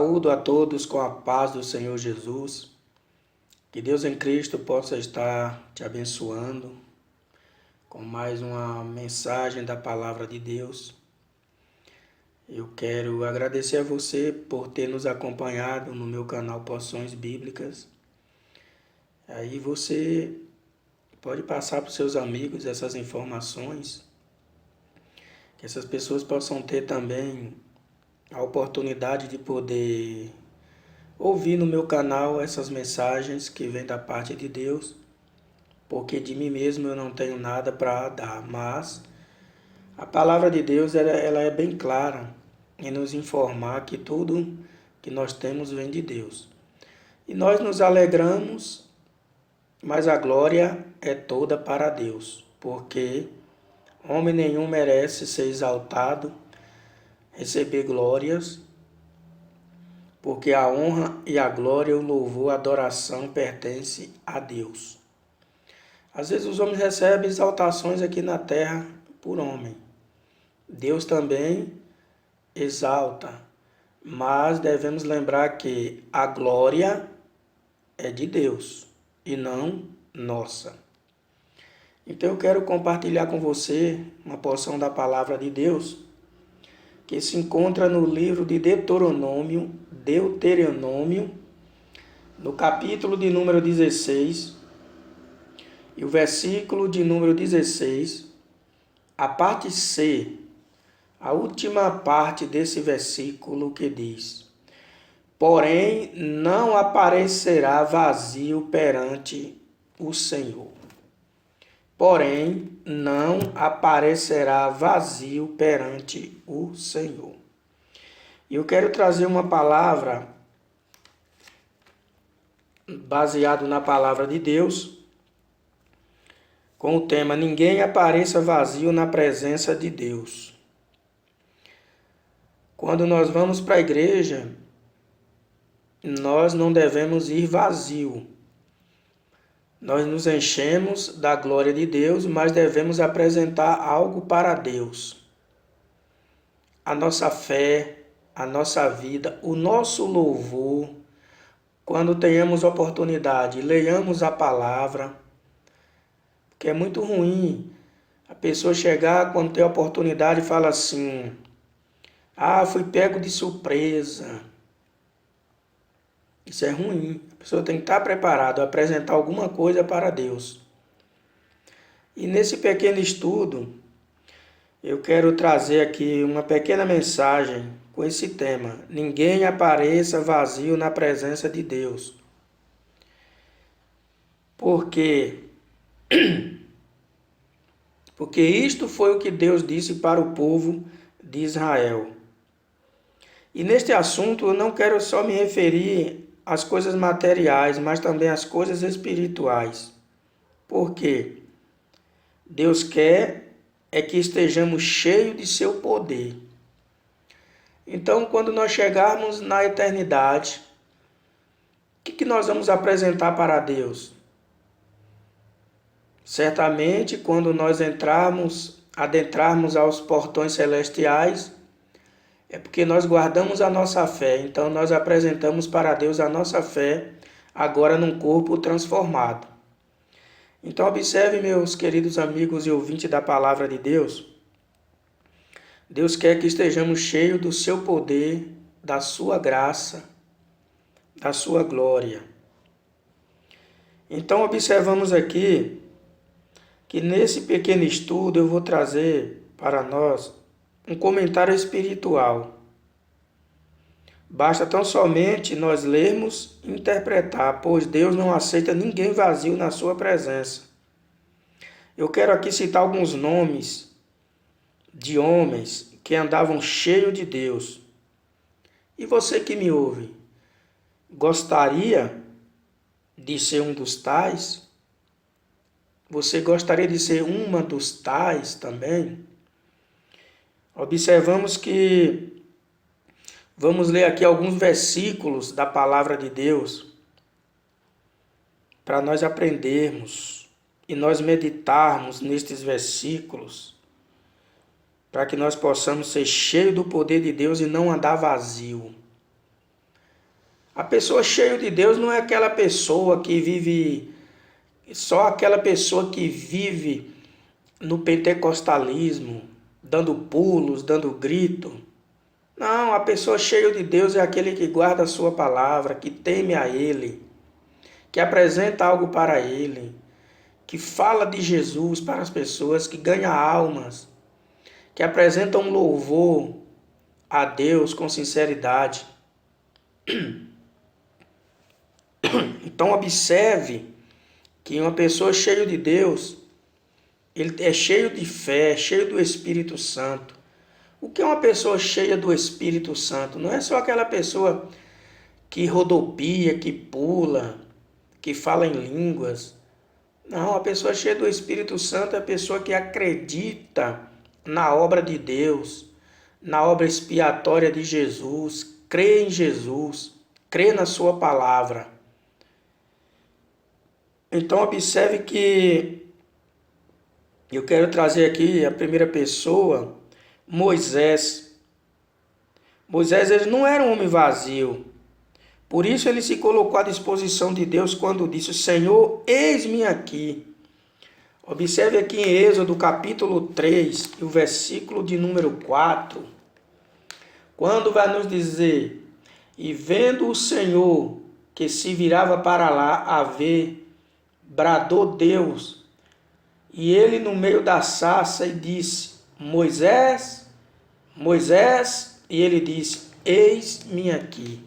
Saúdo a todos com a paz do Senhor Jesus. Que Deus em Cristo possa estar te abençoando com mais uma mensagem da Palavra de Deus. Eu quero agradecer a você por ter nos acompanhado no meu canal Porções Bíblicas. Aí você pode passar para os seus amigos essas informações, que essas pessoas possam ter também a oportunidade de poder ouvir no meu canal essas mensagens que vêm da parte de Deus, porque de mim mesmo eu não tenho nada para dar, mas a palavra de Deus ela é bem clara em nos informar que tudo que nós temos vem de Deus. E nós nos alegramos, mas a glória é toda para Deus, porque homem nenhum merece ser exaltado, receber glórias, porque a honra e a glória, o louvor, a adoração pertence a Deus. Às vezes os homens recebem exaltações aqui na terra por homem. Deus também exalta, mas devemos lembrar que a glória é de Deus e não nossa. Então eu quero compartilhar com você uma porção da palavra de Deus que se encontra no livro de Deuteronômio, no capítulo de número 16, e o versículo de número 16, a parte C, a última parte desse versículo que diz: porém, não aparecerá vazio perante o Senhor. Porém, não aparecerá vazio perante o Senhor. E eu quero trazer uma palavra baseado na palavra de Deus, com o tema: ninguém apareça vazio na presença de Deus. Quando nós vamos para a igreja, nós não devemos ir vazio. Nós nos enchemos da glória de Deus, mas devemos apresentar algo para Deus. A nossa fé, a nossa vida, o nosso louvor. Quando tenhamos oportunidade, leiamos a palavra, porque é muito ruim a pessoa chegar quando tem oportunidade e fala assim: ah, fui pego de surpresa. Isso é ruim. A pessoa tem que estar preparada a apresentar alguma coisa para Deus. E nesse pequeno estudo, eu quero trazer aqui uma pequena mensagem com esse tema: ninguém apareça vazio na presença de Deus. Porque isto foi o que Deus disse para o povo de Israel. E neste assunto eu não quero só me referir às coisas materiais, mas também às coisas espirituais. Porque Deus quer é que estejamos cheios de seu poder. Então, quando nós chegarmos na eternidade, o que nós vamos apresentar para Deus? Certamente, quando nós adentrarmos aos portões celestiais, é porque nós guardamos a nossa fé. Então, nós apresentamos para Deus a nossa fé, agora num corpo transformado. Então, observe, meus queridos amigos e ouvintes da palavra de Deus. Deus quer que estejamos cheios do seu poder, da sua graça, da sua glória. Então, observamos aqui que nesse pequeno estudo eu vou trazer para nós um comentário espiritual. Basta tão somente nós lermos e interpretar, pois Deus não aceita ninguém vazio na sua presença. Eu quero aqui citar alguns nomes de homens que andavam cheios de Deus. E você que me ouve, gostaria de ser um dos tais? Você gostaria de ser uma dos tais também? Observamos que vamos ler aqui alguns versículos da palavra de Deus para nós aprendermos e nós meditarmos nestes versículos, para que nós possamos ser cheios do poder de Deus e não andar vazio. A pessoa cheia de Deus não é aquela pessoa que vive, só aquela pessoa que vive no pentecostalismo, dando pulos, dando grito. Não, a pessoa cheia de Deus é aquele que guarda a sua palavra, que teme a Ele, que apresenta algo para Ele, que fala de Jesus para as pessoas, que ganha almas, que apresenta um louvor a Deus com sinceridade. Então observe que uma pessoa cheia de Deus, ele é cheio de fé, cheio do Espírito Santo. O que é uma pessoa cheia do Espírito Santo? Não é só aquela pessoa que rodopia, que pula, que fala em línguas. Não, a pessoa cheia do Espírito Santo é a pessoa que acredita na obra de Deus, na obra expiatória de Jesus, crê em Jesus, crê na sua palavra. Então observe que eu quero trazer aqui a primeira pessoa, Moisés. Moisés ele não era um homem vazio. Por isso ele se colocou à disposição de Deus quando disse: Senhor, eis-me aqui. Observe aqui em Êxodo capítulo 3, o versículo de número 4, quando vai nos dizer: E vendo o Senhor que se virava para lá a ver, bradou Deus, e ele no meio da sarça e disse: Moisés, Moisés, e ele disse: Eis-me aqui.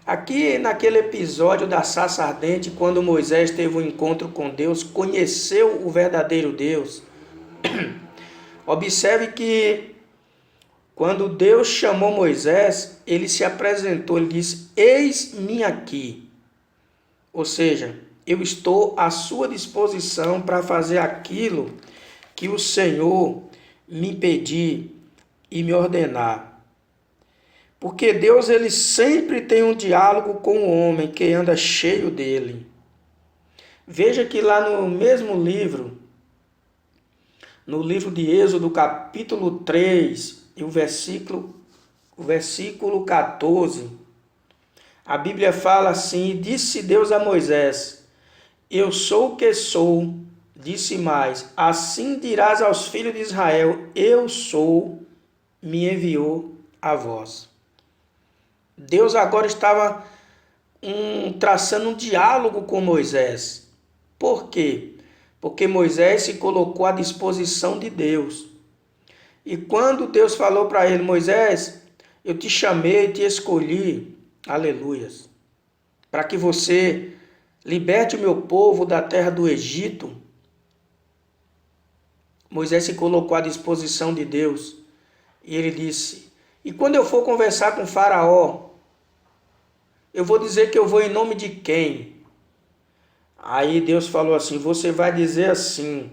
Aqui naquele episódio da sarça ardente, quando Moisés teve um encontro com Deus, conheceu o verdadeiro Deus. Observe que quando Deus chamou Moisés, ele se apresentou, ele disse: Eis-me aqui. Ou seja, eu estou à sua disposição para fazer aquilo que o Senhor me pedir e me ordenar. Porque Deus ele sempre tem um diálogo com o homem que anda cheio dele. Veja que lá no mesmo livro, no livro de Êxodo, capítulo 3, e o versículo 14, a Bíblia fala assim: Disse Deus a Moisés: Eu sou o que sou. Disse mais: Assim dirás aos filhos de Israel: Eu sou, me enviou a vós. Deus agora estava traçando um diálogo com Moisés. Por quê? Porque Moisés se colocou à disposição de Deus. E quando Deus falou para ele: Moisés, eu te chamei, te escolhi, aleluias, para que você liberte o meu povo da terra do Egito. Moisés se colocou à disposição de Deus. E ele disse: E quando eu for conversar com Faraó, eu vou dizer que eu vou em nome de quem? Aí Deus falou assim: Você vai dizer assim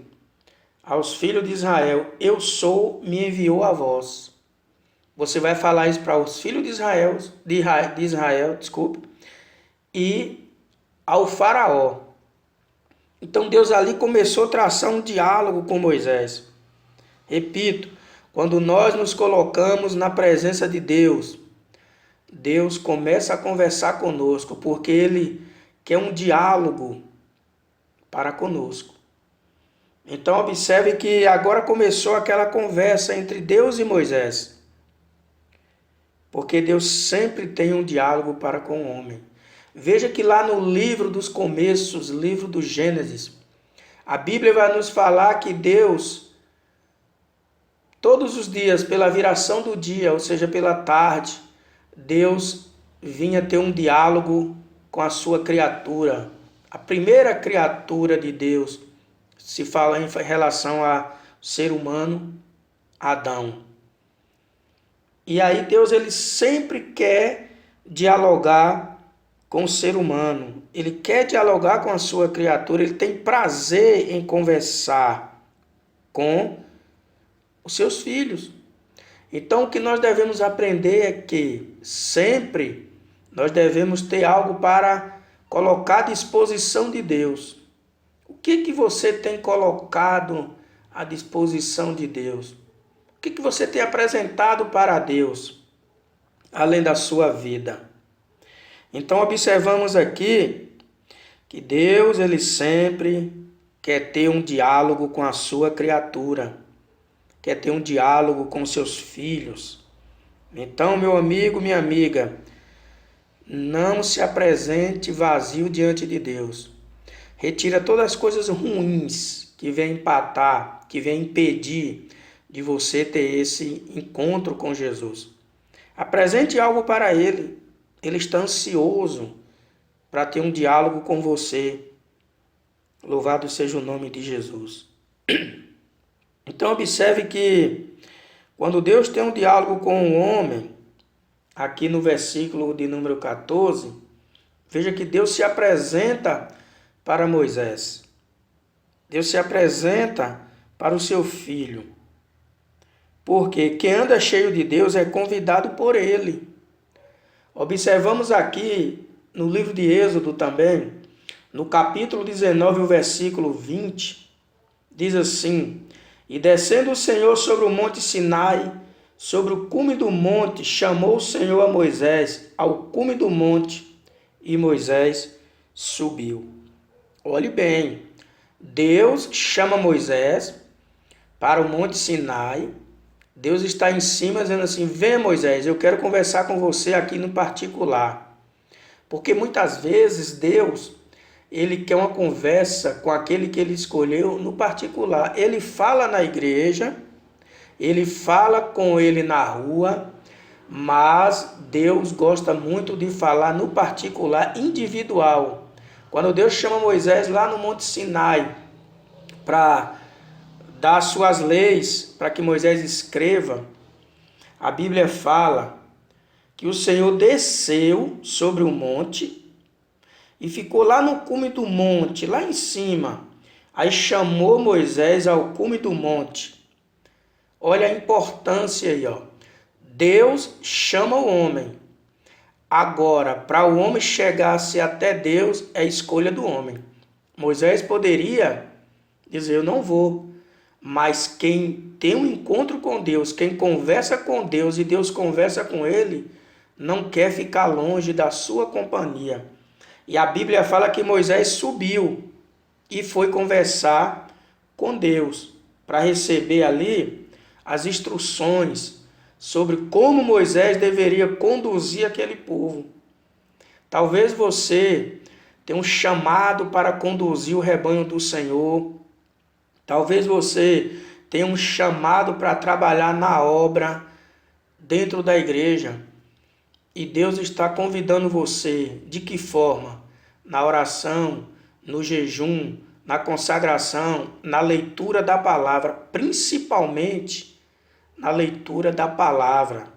aos filhos de Israel: Eu sou, me enviou a vós. Você vai falar isso para os filhos de Israel, e ao Faraó. Então Deus ali começou a traçar um diálogo com Moisés. Repito, quando nós nos colocamos na presença de Deus, Deus começa a conversar conosco, porque Ele quer um diálogo para conosco. Então observe que agora começou aquela conversa entre Deus e Moisés. Porque Deus sempre tem um diálogo para com o homem. Veja que lá no livro dos começos, livro do Gênesis, a Bíblia vai nos falar que Deus, todos os dias, pela viração do dia, ou seja, pela tarde, Deus vinha ter um diálogo com a sua criatura. A primeira criatura de Deus se fala em relação ao ser humano, Adão. E aí Deus ele sempre quer dialogar com o ser humano. Ele quer dialogar com a sua criatura. Ele tem prazer em conversar com os seus filhos. Então o que nós devemos aprender é que sempre nós devemos ter algo para colocar à disposição de Deus. O que você tem colocado à disposição de Deus? O que você tem apresentado para Deus, além da sua vida? Então observamos aqui que Deus, ele sempre quer ter um diálogo com a sua criatura, quer ter um diálogo com seus filhos. Então, meu amigo, minha amiga, não se apresente vazio diante de Deus. Retira todas as coisas ruins que vêm empatar, que vêm impedir de você ter esse encontro com Jesus. Apresente algo para Ele. Ele está ansioso para ter um diálogo com você. Louvado seja o nome de Jesus. Então observe que quando Deus tem um diálogo com o homem, aqui no versículo de número 14, veja que Deus se apresenta para Moisés. Deus se apresenta para o seu filho. Porque quem anda cheio de Deus é convidado por ele. Observamos aqui no livro de Êxodo também, no capítulo 19, o versículo 20, diz assim: E descendo o Senhor sobre o monte Sinai, sobre o cume do monte, chamou o Senhor a Moisés ao cume do monte, e Moisés subiu. Olhe bem, Deus chama Moisés para o monte Sinai. Deus está em cima dizendo assim: vem, Moisés, eu quero conversar com você aqui no particular. Porque muitas vezes Deus, ele quer uma conversa com aquele que ele escolheu no particular. Ele fala na igreja, ele fala com ele na rua, mas Deus gosta muito de falar no particular, individual. Quando Deus chama Moisés lá no Monte Sinai para dar suas leis, para que Moisés escreva, a Bíblia fala que o Senhor desceu sobre o monte e ficou lá no cume do monte, lá em cima. Aí chamou Moisés ao cume do monte. Olha a importância aí, ó. Deus chama o homem. Agora, para o homem chegar-se até Deus, é escolha do homem. Moisés poderia dizer: eu não vou. Mas quem tem um encontro com Deus, quem conversa com Deus e Deus conversa com ele, não quer ficar longe da sua companhia. E a Bíblia fala que Moisés subiu e foi conversar com Deus para receber ali as instruções sobre como Moisés deveria conduzir aquele povo. Talvez você tenha um chamado para conduzir o rebanho do Senhor. Talvez você tenha um chamado para trabalhar na obra dentro da igreja. E Deus está convidando você. De que forma? Na oração, no jejum, na consagração, na leitura da palavra, principalmente na leitura da palavra,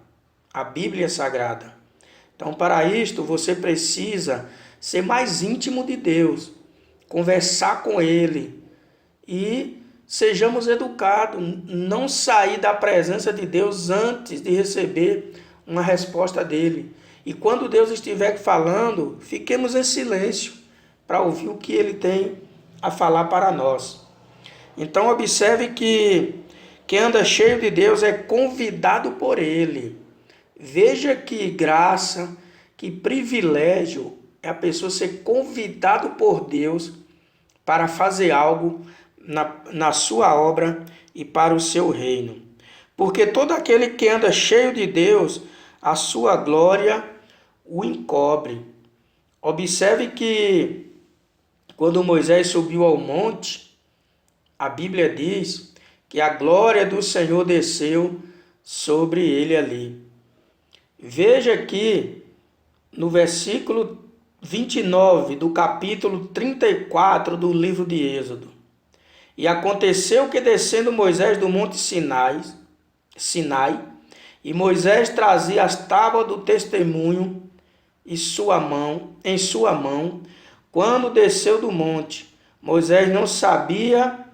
a Bíblia Sagrada. Então, para isto, você precisa ser mais íntimo de Deus, conversar com Ele e sejamos educados, não sair da presença de Deus antes de receber uma resposta dele. E quando Deus estiver falando, fiquemos em silêncio para ouvir o que ele tem a falar para nós. Então observe que quem anda cheio de Deus é convidado por ele. Veja que graça, que privilégio é a pessoa ser convidado por Deus para fazer algo na sua obra e para o seu reino. Porque todo aquele que anda cheio de Deus, a sua glória o encobre. Observe que quando Moisés subiu ao monte, a Bíblia diz que a glória do Senhor desceu sobre ele ali. Veja aqui no versículo 29 do capítulo 34 do livro de Êxodo. E aconteceu que descendo Moisés do monte Sinai, e Moisés trazia as tábuas do testemunho em sua mão, quando desceu do monte, Moisés não sabia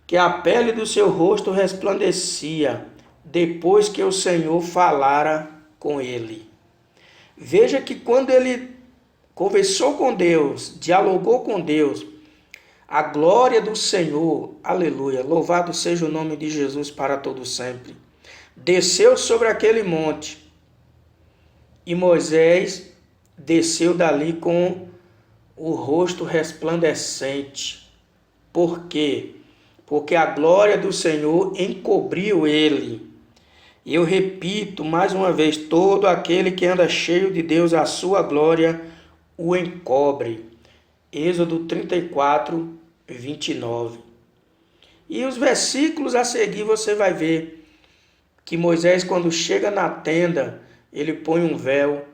que a pele do seu rosto resplandecia, depois que o Senhor falara com ele. Veja que quando ele conversou com Deus, dialogou com Deus, a glória do Senhor, aleluia, louvado seja o nome de Jesus para todo sempre, desceu sobre aquele monte. E Moisés desceu dali com o rosto resplandecente. Por quê? Porque a glória do Senhor encobriu ele. E eu repito mais uma vez, todo aquele que anda cheio de Deus, a sua glória o encobre. Êxodo 34, 29. E os versículos a seguir você vai ver que Moisés, quando chega na tenda, ele põe um véu,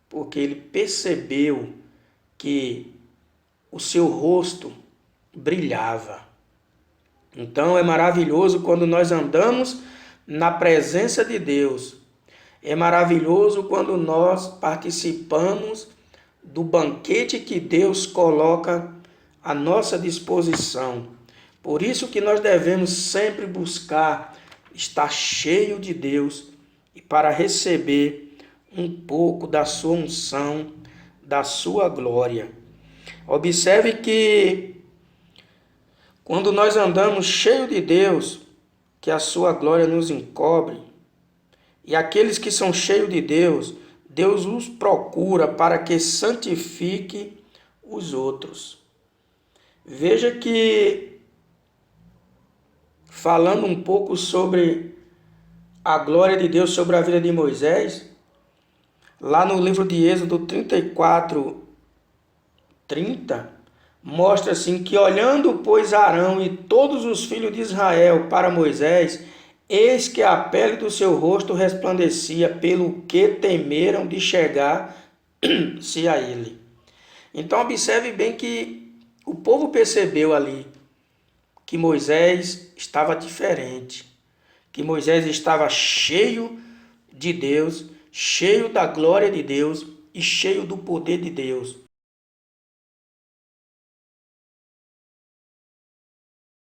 porque ele percebeu que o seu rosto brilhava. Então é maravilhoso quando nós andamos na presença de Deus. É maravilhoso quando nós participamos do banquete que Deus coloca à nossa disposição. Por isso que nós devemos sempre buscar estar cheio de Deus e para receber um pouco da sua unção, da sua glória. Observe que quando nós andamos cheio de Deus, que a sua glória nos encobre, e aqueles que são cheios de Deus, Deus os procura para que santifique os outros. Veja que, falando um pouco sobre a glória de Deus sobre a vida de Moisés, lá no livro de Êxodo 34, 30, mostra assim que olhando, pois, Arão e todos os filhos de Israel para Moisés, eis que a pele do seu rosto resplandecia, pelo que temeram de chegar-se a ele. Então observe bem que o povo percebeu ali que Moisés estava diferente, que Moisés estava cheio de Deus, cheio da glória de Deus e cheio do poder de Deus.